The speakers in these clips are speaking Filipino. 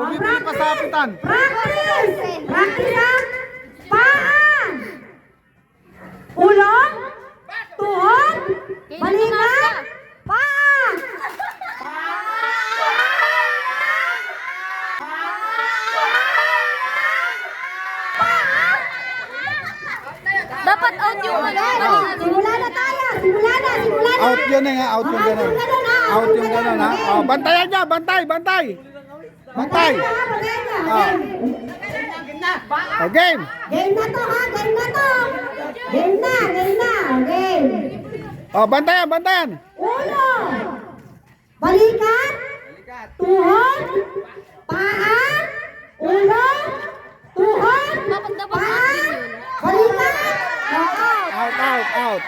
Bumibili pa sa apitan. Practice! Practice ang paa! Ulo, tuhod, balikat, paa! Dapat out yung ano. Simula na tayo! Simula na! Simula na! Out yun nga, out yung gano'n. Out yung gano'n ha. Oh, bantayan niya, bantay, bantay. Bantay. Oh, game. Game na to ha! Game na to! Game na! Game na! Game! Oh, bantayan, bantayan. Ulo, balikat, tuhod, paa, ulo, tuhod, Dapat paa, out din yun. balikat, Out, out, out.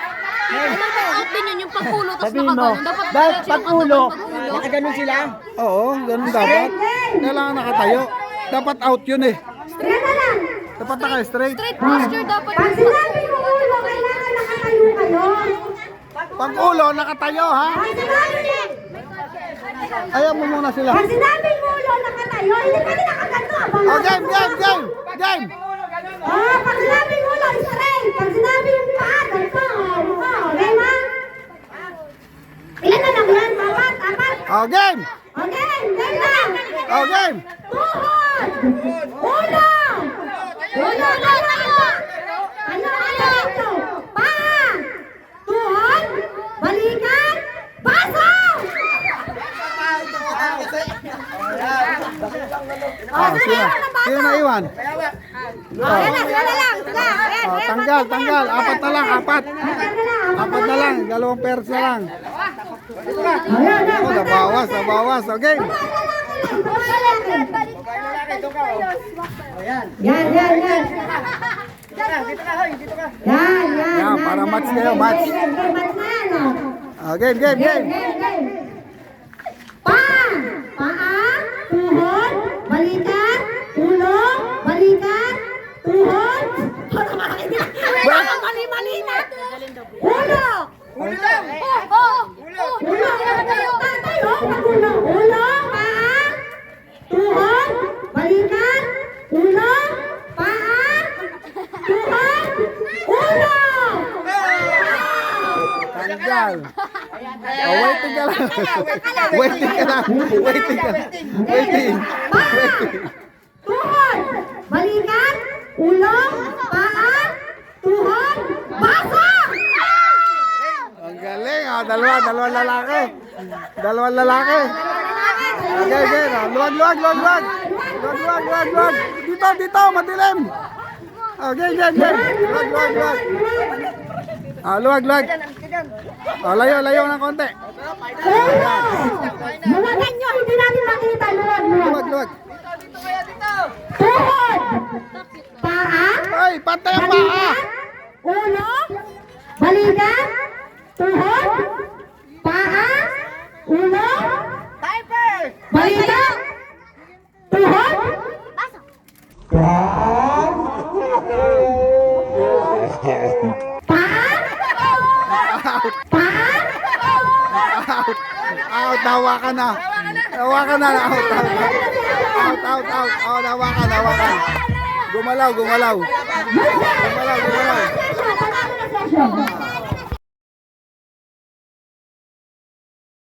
Out din yun yung pagpulo tapos Sabihin mo, nakaganon. Dapat dahil diretso yung pag-ulo, pagpulo. nakaganon sila. Oo, ganun dapat. Kailangan nakatayo. Dapat out yun eh. Yan na lang. Dapat naka-straight. Straight posture dapat Pag yung sinabi mo ulo, kailangan nakatayo kayo. Pag ulo, nakatayo ha. Pag sinabi mo, Ayaw mo muna sila. pag sinabi mo ulo, nakatayo, hindi pwede nakaganto. Oh, game, game, game. Game. Oh, pag sinabi mo ulo, straight. Pag sinabi yung paa, ganito. Okay ba? Ilan na lang yan? Apat, apat. Oh, game. Okay, game na. Oh, game. Tuhod! Ulo! Ulo na lang! Ano ito? Paa! Tuhod! Balikan! Baso! Oh, sino? Sino na iwan? Yan na, sila na lang. Sila. Ayan, Oh, ayan. tanggal, tanggal. Apat na lang, apat. Ayan na lang. Apat na lang. Dalawang pairs na lang. Ayan na. Oh, nabawas, nabawas. Oh, game. Yan, yan, yan. Yan, yan. Yan, para match kayo, match. Game, game, match na yan, oh. Oh, game, game, game. Paa, paa, tuhod, balikat, ulo, balikat, tuhod. Mali-mali na. Ulo. Ulo. Tayo, ulo. Ulo, paa, tuhod, balikat, ulo, paa, tuhod, ulo. Tanggal. Oh, waiting ka lang. Waiting ka lang. Waiting ka lang. Waiting. Paa, tuhod, balikat, ulo, paa, tuhod, baso! Ang galing. Oh, dalawang lalaki. Dalawang lalaki. Okay, okay. Oh, luwag, luwag, luwag, luwag. Luwag, luwag, luwag, luwag. Dito, dito, madilim. Okay, okay, okay. Luwag, luwag, luwag. Ah, luwag, luwag. Oh, layo, layo ng konti. Ulo! Luwagan nyo, hindi natin makita. Luwag, luwag. Luwag, luwag. Tuhod, paa, Ay, pantay ang paa. balikat, ulo, balikat, tuhod, paa, ulo, balikat, tuhod, paa, paa, Out, hawakan na. Hawakan na, out, out. Out, out, out. Oh, hawakan, hawakan. Gumalaw, gumalaw. Gumalaw, gumalaw. session.